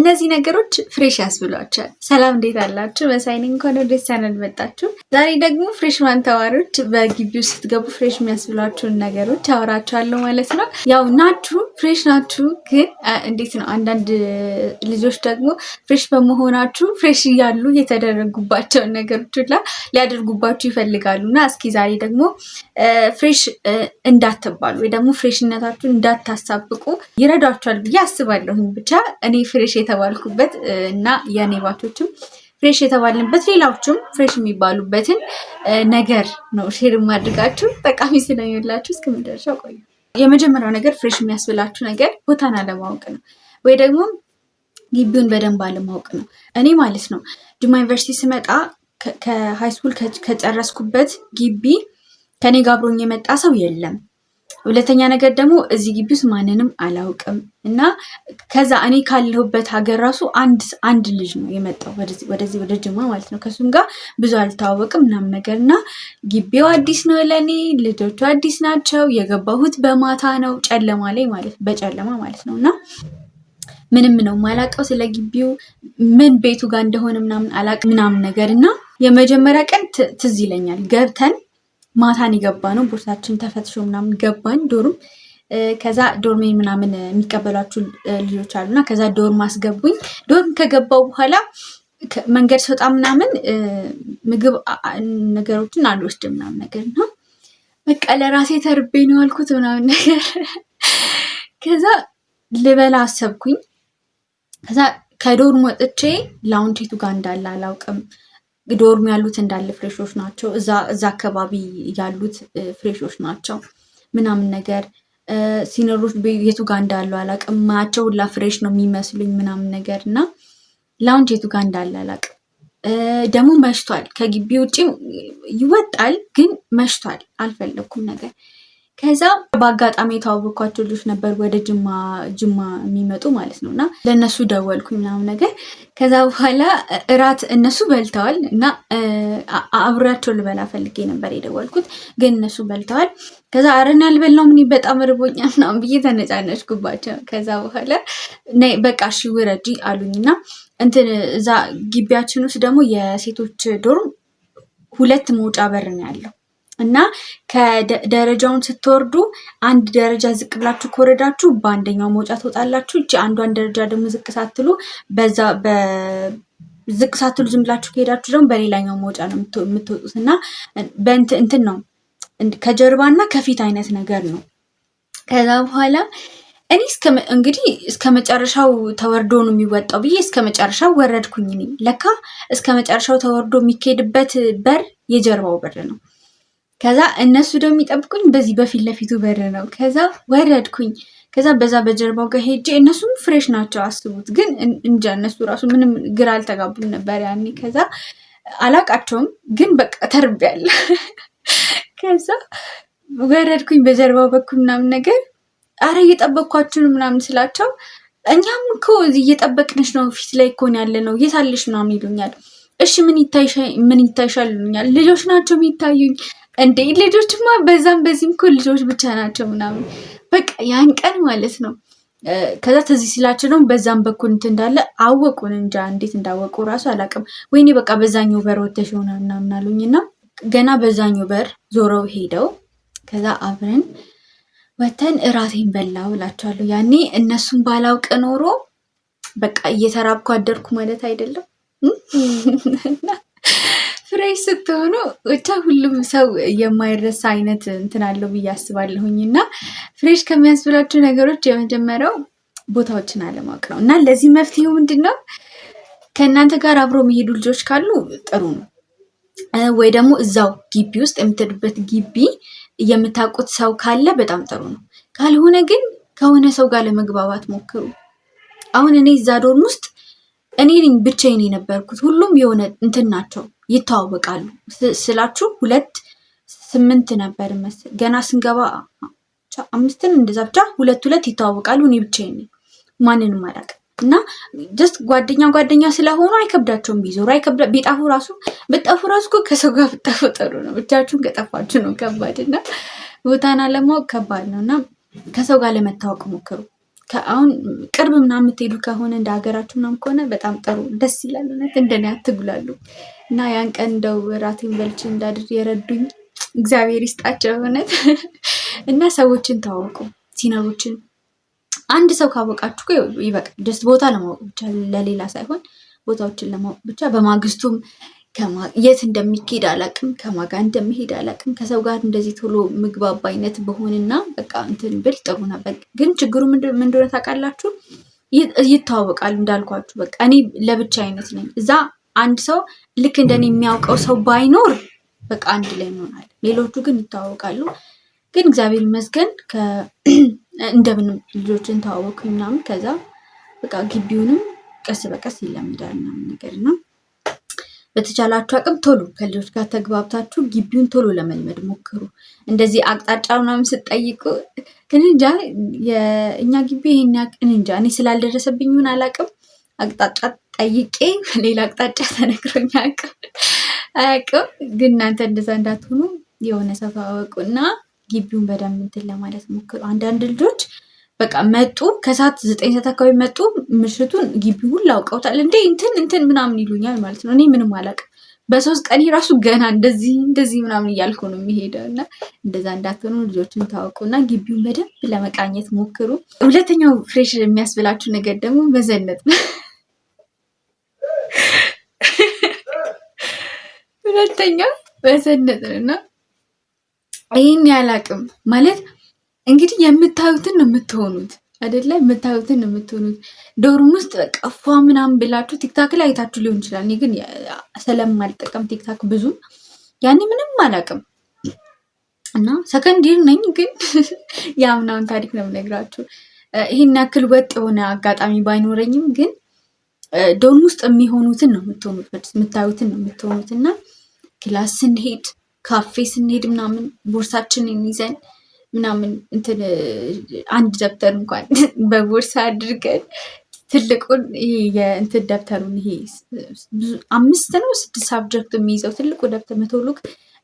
እነዚህ ነገሮች ፍሬሽ ያስብሏቸዋል። ሰላም እንዴት አላችሁ? መሳይን እንኳን ወደ ቻናል መጣችሁ። ዛሬ ደግሞ ፍሬሽማን ተማሪዎች በግቢው ስትገቡ ፍሬሽ የሚያስብሏችሁን ነገሮች አወራችኋለሁ ማለት ነው። ያው ናችሁ ፍሬሽ ናችሁ፣ ግን እንዴት ነው አንዳንድ ልጆች ደግሞ ፍሬሽ በመሆናችሁ ፍሬሽ እያሉ የተደረጉባቸውን ነገሮች ሁላ ሊያደርጉባችሁ ይፈልጋሉ እና እስኪ ዛሬ ደግሞ ፍሬሽ እንዳትባሉ ወይ ደግሞ ፍሬሽነታችሁን እንዳታሳብቁ ይረዷችኋል ብዬ አስባለሁኝ። ብቻ እኔ ፍሬሽ የተባልኩበት እና የኔ ባቾችም ፍሬሽ የተባልንበት ሌላዎችም ፍሬሽ የሚባሉበትን ነገር ነው ሼር ማድረጋችሁ። ጠቃሚ ስለሚላችሁ እስከ መጨረሻው ቆዩ። የመጀመሪያው ነገር ፍሬሽ የሚያስብላችሁ ነገር ቦታን አለማወቅ ነው፣ ወይ ደግሞ ግቢውን በደንብ አለማወቅ ነው። እኔ ማለት ነው ጅማ ዩኒቨርሲቲ ስመጣ ከሃይስኩል ከጨረስኩበት ግቢ ከኔ ጋር አብሮኝ የመጣ ሰው የለም። ሁለተኛ ነገር ደግሞ እዚህ ግቢ ውስጥ ማንንም አላውቅም እና ከዛ እኔ ካለሁበት ሀገር ራሱ አንድ ልጅ ነው የመጣው ወደዚህ ወደ ጅማ ማለት ነው። ከሱም ጋር ብዙ አልተዋወቅም ምናምን ነገር እና ግቢው አዲስ ነው ለኔ፣ ልጆቹ አዲስ ናቸው። የገባሁት በማታ ነው ጨለማ ላይ በጨለማ ማለት ነው እና ምንም ነው ማላውቀው ስለ ግቢው ምን ቤቱ ጋር እንደሆነ ምናምን አላውቅም ምናምን ነገር እና የመጀመሪያ ቀን ትዝ ይለኛል ገብተን ማታን የገባ ነው። ቦርሳችን ተፈትሾ ምናምን ገባን ዶርም። ከዛ ዶርሜ ምናምን የሚቀበሏችሁ ልጆች አሉና ከዛ ዶርም አስገቡኝ። ዶርም ከገባው በኋላ መንገድ ስወጣ ምናምን ምግብ ነገሮችን አልወስድም ምናምን ነገር እና በቃ ለራሴ ተርቤ ነው አልኩት ምናምን ነገር። ከዛ ልበላ አሰብኩኝ። ከዛ ከዶርም ወጥቼ ላውንቼቱ ጋር እንዳለ አላውቅም። ዶርም ያሉት እንዳለ ፍሬሾች ናቸው። እዛ አካባቢ ያሉት ፍሬሾች ናቸው ምናምን ነገር። ሲነሮች የቱ ጋር እንዳሉ አላውቅም። ማያቸው ሁላ ፍሬሽ ነው የሚመስሉኝ ምናምን ነገር እና ላውንጅ የቱ ጋር እንዳለ አላውቅም። ደግሞ መሽቷል። ከግቢ ውጭ ይወጣል ግን መሽቷል። አልፈለኩም ነገር። ከዛ በአጋጣሚ የተዋወቅኳቸው ልጆች ነበር ወደ ጅማ የሚመጡ ማለት ነው እና ለእነሱ ደወልኩኝ ምናምን ነገር። ከዛ በኋላ እራት እነሱ በልተዋል እና አብሬያቸው ልበላ ፈልጌ ነበር የደወልኩት፣ ግን እነሱ በልተዋል። ከዛ አረን ያልበላው ምን በጣም ርቦኛል ምናምን ብዬ ተነጫነጭኩባቸው። ከዛ በኋላ በቃ እሺ ውረጂ አሉኝ እና እዛ ግቢያችን ውስጥ ደግሞ የሴቶች ዶርም 2 መውጫ በር ነው ያለው እና ከደረጃውን ስትወርዱ አንድ ደረጃ ዝቅ ብላችሁ ከወረዳችሁ በአንደኛው መውጫ ትወጣላችሁ። እቺ አንዷን ደረጃ ደግሞ ዝቅ ሳትሉ ዝቅ ሳትሉ ዝም ብላችሁ ከሄዳችሁ ደግሞ በሌላኛው መውጫ ነው የምትወጡት እና እንትን ነው ከጀርባና ከፊት አይነት ነገር ነው። ከዛ በኋላ እኔ እንግዲህ እስከ መጨረሻው ተወርዶ ነው የሚወጣው ብዬ እስከ መጨረሻው ወረድኩኝ። እኔ ለካ እስከ መጨረሻው ተወርዶ የሚካሄድበት በር የጀርባው በር ነው። ከዛ እነሱ ደግሞ የሚጠብቁኝ በዚህ በፊት ለፊቱ በር ነው። ከዛ ወረድኩኝ። ከዛ በዛ በጀርባው ጋር ሄጄ እነሱም ፍሬሽ ናቸው አስቡት፣ ግን እንጃ እነሱ ራሱ ምንም ግራ አልተጋቡም ነበር ያኔ። ከዛ አላቃቸውም ግን በቃ ተርቤያለሁ። ከዛ ወረድኩኝ በጀርባው በኩል ምናምን ነገር። አረ እየጠበቅኳችሁ ምናምን ስላቸው እኛም እኮ እየጠበቅንሽ ነው፣ ፊት ላይ እኮ ያለ ነው፣ የታለሽ ምናምን ይሉኛል። እሺ ምን ይታይሻል ይሉኛል። ልጆች ናቸው የሚታዩኝ። እንዴ ልጆችማ በዛም በዚህም እኮ ልጆች ብቻ ናቸው ምናምን በቃ ያን ቀን ማለት ነው። ከዛ ተዚህ ሲላቸው ደግሞ በዛም በኩል እንትን እንዳለ አወቁን። እንጃ እንዴት እንዳወቁ ራሱ አላውቅም። ወይኔ በቃ በዛኛው በር ወተሽ ሆነ ምናምን አሉኝና ገና በዛኛው በር ዞረው ሄደው ከዛ አብረን ወተን እራቴን በላው እላቸዋለሁ። ያኔ እነሱን ባላውቅ ኖሮ በቃ እየተራብኩ አደርኩ ማለት አይደለም። ፍሬሽ ስትሆኑ ብቻ ሁሉም ሰው የማይረሳ አይነት እንትን አለው ብዬ አስባለሁኝ እና ፍሬሽ ከሚያስብላችሁ ነገሮች የመጀመሪያው ቦታዎችን አለማወቅ ነው እና ለዚህ መፍትሄው ምንድን ነው? ከእናንተ ጋር አብሮ የሚሄዱ ልጆች ካሉ ጥሩ ነው፣ ወይ ደግሞ እዛው ግቢ ውስጥ የምትሄዱበት ግቢ የምታውቁት ሰው ካለ በጣም ጥሩ ነው። ካልሆነ ግን ከሆነ ሰው ጋር ለመግባባት ሞክሩ። አሁን እኔ እዛ ዶርም ውስጥ እኔ ብቻዬን የነበርኩት፣ ሁሉም የሆነ እንትን ናቸው ይተዋወቃሉ ስላችሁ 8 ነበር መሰለኝ ገና ስንገባ 5 እንደዛ ብቻ 2 ይተዋወቃሉ። እኔ ብቻዬን ነኝ፣ ማንንም አላውቅም እና ጀስት ጓደኛ ስለሆኑ አይከብዳቸውም። ቢዞሩ ቢጠፉ ራሱ እኮ ከሰው ጋር ብጠፉ ጥሩ ነው። ብቻችሁን ከጠፋችሁ ነው ከባድ እና ቦታን አለማወቅ ከባድ ነው እና ከሰው ጋር ለመታወቅ ሞክሩ። አሁን ቅርብ ምናምን የምትሄዱ ከሆነ እንደ ሀገራችሁ ምናምን ከሆነ በጣም ጥሩ ደስ ይላል። እውነት እንደኔ አትጉላሉ። እና ያን ቀን እንደው ራቴን በልቼ እንዳድር የረዱኝ እግዚአብሔር ይስጣቸው እውነት። እና ሰዎችን ተዋወቁ፣ ሲነሮችን አንድ ሰው ካወቃችሁ ይበቃል። ደስ ቦታ ለማወቅ ብቻ ለሌላ ሳይሆን ቦታዎችን ለማወቅ ብቻ። በማግስቱም የት እንደሚሄድ አላቅም፣ ከማጋ እንደሚሄድ አላቅም። ከሰው ጋር እንደዚህ ቶሎ ምግባባ አይነት በሆንና በቃ እንትን ብል ጥሩ ነበር። ግን ችግሩ ምን እንደሆነ ታውቃላችሁ? ይተዋወቃሉ እንዳልኳችሁ። በቃ እኔ ለብቻ አይነት ነኝ። እዛ አንድ ሰው ልክ እንደኔ የሚያውቀው ሰው ባይኖር በቃ አንድ ላይ እንሆናለን። ሌሎቹ ግን ይተዋወቃሉ። ግን እግዚአብሔር ይመስገን እንደምንም ልጆችን ተዋወኩኝ ምናምን። ከዛ በቃ ግቢውንም ቀስ በቀስ ይለምዳል ምናምን ነገር ነው። በተቻላችሁ አቅም ቶሎ ከልጆች ጋር ተግባብታችሁ ግቢውን ቶሎ ለመልመድ ሞክሩ። እንደዚህ አቅጣጫ ምናምን ስትጠይቁ እንጃ የእኛ ግቢ ይሄን ያቅን እንጃ እኔ ስላልደረሰብኝ ምን አላቅም። አቅጣጫ ጠይቄ ሌላ አቅጣጫ ተነግሮኝ አያቅም። ግን እናንተ እንደዛ እንዳትሆኑ የሆነ ሰው ተዋወቁና ግቢውን በደንብ እንትን ለማለት ሞክሩ። አንዳንድ ልጆች በቃ መጡ ከሰዓት 9 ሰዓት አካባቢ መጡ። ምሽቱን ግቢ ሁሉ አውቀውታል። እንዴ እንትን ምናምን ይሉኛል ማለት ነው። እኔ ምንም አላውቅም። በ3 ቀን ራሱ ገና እንደዚህ ምናምን እያልኩ ነው የሚሄደው። እና እንደዛ እንዳትሆኑ ልጆችን ታወቁና ግቢውን በደንብ ለመቃኘት ሞክሩ። ሁለተኛው ፍሬሽ የሚያስብላችሁ ነገር ደግሞ መዘነጥ ነው። ሁለተኛው መዘነጥ ነው። ይህን ያላቅም ማለት እንግዲህ የምታዩትን ነው የምትሆኑት አይደለ? የምታዩትን ነው የምትሆኑት። ዶርም ውስጥ በቃ ፏ ምናምን ብላችሁ ቲክታክ ላይ አይታችሁ ሊሆን ይችላል። እኔ ግን ስለማልጠቀም ቲክታክ ብዙ ያኔ ምንም አላውቅም እና ሰከንድ ይር ነኝ። ግን የአምናውን ታሪክ ነው የምነግራችሁ። ይህን ያክል ወጥ የሆነ አጋጣሚ ባይኖረኝም ግን ዶርም ውስጥ የሚሆኑትን ነው የምትሆኑት፣ የምታዩትን ነው የምትሆኑት። እና ክላስ ስንሄድ ካፌ ስንሄድ ምናምን ቦርሳችንን ይዘን ምናምን እንትን አንድ ደብተር እንኳን በቦርሳ አድርገን ትልቁን ይሄ የእንትን ደብተሩን ይሄ 5 ነው 6 ሳብጀክት የሚይዘው ትልቁ ደብተር መቶሉክ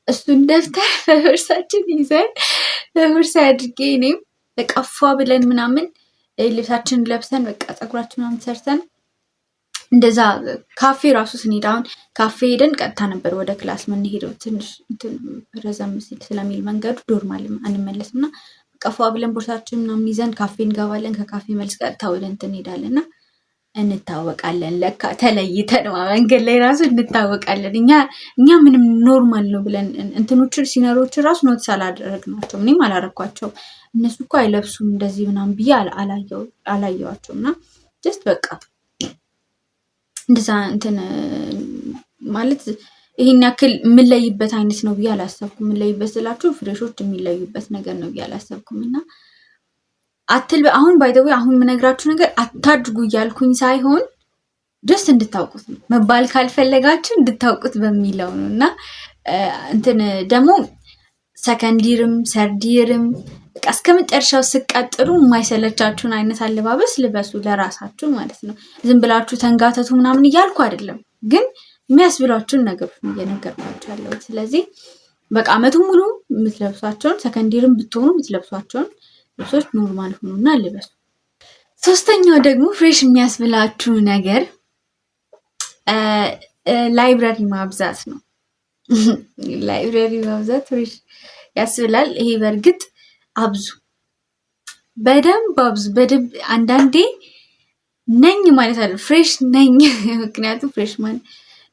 እሱን ደብተር በቦርሳችን ይዘን በቦርሳ አድርጌ እኔም በቃ ፏ ብለን ምናምን ልብሳችንን ለብሰን በቃ ፀጉራችን ምናምን ሰርተን እንደዛ ካፌ ራሱ ስንሄድ አሁን ካፌ ሄደን ቀጥታ ነበር ወደ ክላስ የምንሄደው። ትንሽ ረዘም ሲል ስለሚል መንገዱ ዶርም አንመለስም እና ቀፏ ብለን ቦርሳችን ምናምን ይዘን ካፌ እንገባለን። ከካፌ መልስ ቀጥታ ወደ እንትን እንሄዳለን እና እንታወቃለን። ለካ ተለይተን መንገድ ላይ ራሱ እንታወቃለን። እኛ ምንም ኖርማል ነው ብለን እንትኖችን ሲነሮችን ራሱ ኖትስ አላደረግናቸው። እኔም አላረኳቸው። እነሱ እኮ አይለብሱም እንደዚህ ምናምን ብዬ አላየዋቸው እና ጀስት በቃ እንደዛ እንትን ማለት ይሄን ያክል የምንለይበት አይነት ነው ብዬ አላሰብኩም። የምንለይበት ስላችሁ ፍሬሾች የሚለዩበት ነገር ነው ብዬ አላሰብኩም። እና አሁን ባይደው አሁን የምነግራችሁ ነገር አታድርጉ እያልኩኝ ሳይሆን ጀስት እንድታውቁት ነው። መባል ካልፈለጋችሁ እንድታውቁት በሚለው ነው። እና እንትን ደግሞ ሰከንዲርም ሰርዲርም በቃ እስከ መጨረሻው ስቀጥሉ የማይሰለቻችሁን አይነት አለባበስ ልበሱ ለራሳችሁ ማለት ነው። ዝም ብላችሁ ተንጋተቱ ምናምን እያልኩ አይደለም፣ ግን የሚያስብሏችሁን ነገሮች ነው እየነገርኳችሁ ያለሁት። ስለዚህ በቃ ዓመቱን ሙሉ የምትለብሷቸውን ሰከንዲርም ብትሆኑ የምትለብሷቸውን ልብሶች ኖርማል ሆኑና ልበሱ። ሶስተኛው ደግሞ ፍሬሽ የሚያስብላችሁ ነገር ላይብረሪ ማብዛት ነው። ላይብረሪ ማብዛት ፍሬሽ ያስብላል። ይሄ በእርግጥ አብዙ፣ በደንብ አብዙ። በደንብ አንዳንዴ ነኝ ማለት አለ ፍሬሽ ነኝ። ምክንያቱም ፍሬሽማን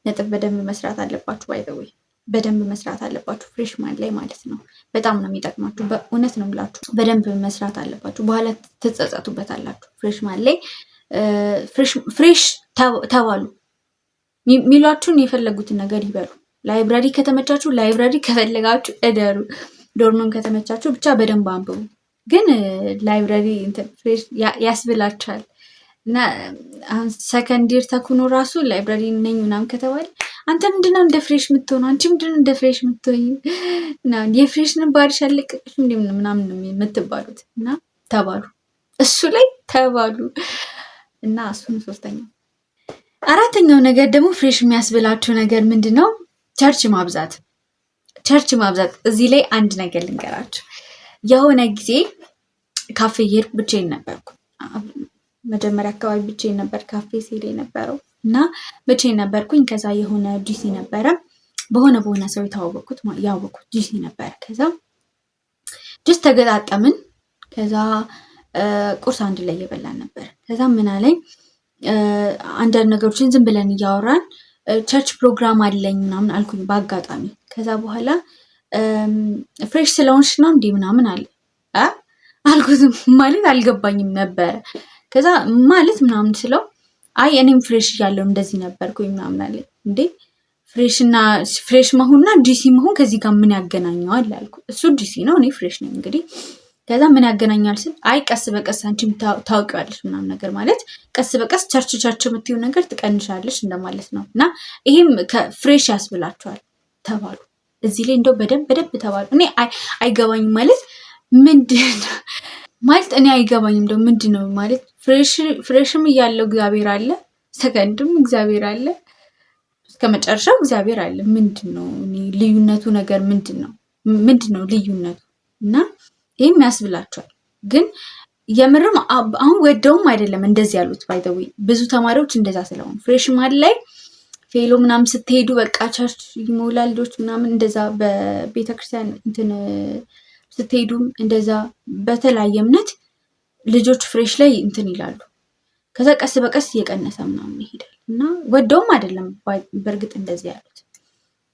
ነጥብ በደንብ መስራት አለባችሁ። ባይዘወይ በደንብ መስራት አለባችሁ ፍሬሽማን ላይ ማለት ነው። በጣም ነው የሚጠቅማችሁ። በእውነት ነው የምላችሁ። በደንብ መስራት አለባችሁ። በኋላ ትጸጸቱበታላችሁ። ፍሬሽማን ላይ ፍሬሽ ተባሉ። የሚሏችሁን የፈለጉትን ነገር ይበሉ። ላይብራሪ ከተመቻችሁ ላይብራሪ፣ ከፈለጋችሁ እደሩ። ዶርምም ከተመቻችሁ ብቻ በደንብ አንብቡ። ግን ላይብራሪ ፍሬሽ ያስብላችኋል። እና አሁን ሰከንዲር ተኩኖ ራሱ ላይብራሪ ነኝ ምናምን ከተባለ አንተ ምንድነው እንደ ፍሬሽ የምትሆነው? አንቺ ምንድነው እንደ ፍሬሽ የምትሆኝ? እና የፍሬሽን ባርሽ አለቀቅሽ እንዴ ምናምን ነው የምትባሉት። እና ተባሉ፣ እሱ ላይ ተባሉ። እና እሱን ሶስተኛው። አራተኛው ነገር ደግሞ ፍሬሽ የሚያስብላችሁ ነገር ምንድነው? ቸርች ማብዛት። ቸርች ማብዛት። እዚህ ላይ አንድ ነገር ልንገራችሁ። የሆነ ጊዜ ካፌ እየሄድኩ ብቻዬን ነበርኩ። መጀመሪያ አካባቢ ብቻዬን ነበር ካፌ ሲሄድ የነበረው እና ብቻዬን ነበርኩኝ። ከዛ የሆነ ጂሲ ነበረ በሆነ ሰው ያወቅኩት ጂሲ ነበረ። ከዛ ጅስ ተገጣጠምን። ከዛ ቁርስ አንድ ላይ እየበላን ነበር። ከዛ ምን አለኝ አንዳንድ ነገሮችን ዝም ብለን እያወራን ቸርች ፕሮግራም አለኝ ምናምን አልኩኝ በአጋጣሚ። ከዛ በኋላ ፍሬሽ ስለሆንሽ ነው እንዲህ ምናምን አለ አልኩትም ማለት አልገባኝም ነበረ። ከዛ ማለት ምናምን ስለው አይ እኔም ፍሬሽ እያለሁ እንደዚህ ነበርኩኝ ምናምን አለ። እንዴ ፍሬሽ መሆንና ጂሲ መሆን ከዚህ ጋር ምን ያገናኘዋል አልኩ። እሱ ጂሲ ነው እኔ ፍሬሽ ነኝ እንግዲህ። ከዛ ምን ያገናኛል ስል አይ ቀስ በቀስ አንቺም ታውቂዋለሽ ምናምን ነገር ማለት ቀስ በቀስ ቸርች የምትይው ነገር ትቀንሻለሽ እንደማለት ነው። እና ይሄም ከፍሬሽ ያስብላችኋል ተባሉ። እዚህ ላይ እንደው በደንብ ተባሉ። እኔ አይገባኝም ማለት ምንድን ማለት እኔ አይገባኝም እንደው ምንድን ነው ማለት ፍሬሽም እያለው እግዚአብሔር አለ፣ ሰከንድም እግዚአብሔር አለ፣ እስከ መጨረሻው እግዚአብሔር አለ። ምንድን ነው ልዩነቱ ነገር ምንድን ነው ልዩነቱ? እና ይህም ያስብላቸዋል። ግን የምርም አሁን ወደውም አይደለም እንደዚህ ያሉት። ባይዘዌ ብዙ ተማሪዎች እንደዛ ስለሆኑ ፍሬሽማን ላይ ፌሎ ምናምን ስትሄዱ በቃ ቸርች ይሞላል ልጆች ምናምን እንደዛ በቤተክርስቲያን እንትን ስትሄዱም እንደዛ በተለያየ እምነት ልጆች ፍሬሽ ላይ እንትን ይላሉ። ከዛ ቀስ በቀስ እየቀነሰ ምናምን ይሄዳል እና ወደውም አይደለም በእርግጥ እንደዚህ ያሉት።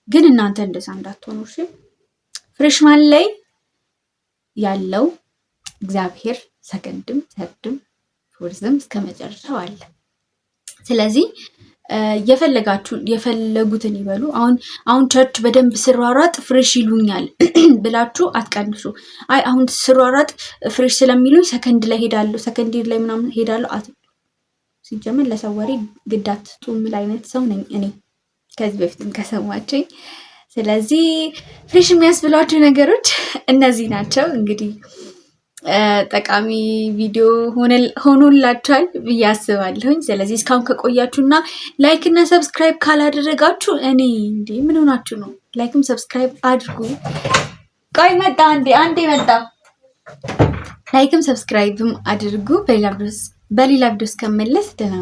ግን እናንተ እንደዛ እንዳትሆኑ እሺ። ፍሬሽማን ላይ ያለው እግዚአብሔር ሰከንድም ሰርድም ፎርዝም እስከ መጨረሻው አለ። ስለዚህ የፈለጉትን ይበሉ። አሁን ቸርች በደንብ ስሯሯጥ ፍሬሽ ይሉኛል ብላችሁ አትቀንሱ። አይ አሁን ስሯሯጥ ፍሬሽ ስለሚሉኝ ሰከንድ ላይ ሄዳለሁ፣ ሰከንድ ላይ ምናምን ሄዳለሁ አትበሉ። ሲጀመር ለሰው ወሬ ግድ አትስጡ የምል አይነት ሰው ነኝ እኔ ከዚህ በፊትም ከሰማችኝ። ስለዚህ ፍሬሽ የሚያስብሏችሁ ነገሮች እነዚህ ናቸው። እንግዲህ ጠቃሚ ቪዲዮ ሆኖላችኋል ብዬ አስባለሁኝ። ስለዚህ እስካሁን ከቆያችሁና ላይክ እና ሰብስክራይብ ካላደረጋችሁ እኔ እንዴ ምን ሆናችሁ ነው? ላይክም ሰብስክራይብ አድርጉ። ቆይ መጣ አንዴ መጣ። ላይክም ሰብስክራይብም አድርጉ። በሌላ ቪዲዮ እስከመለስ ደህና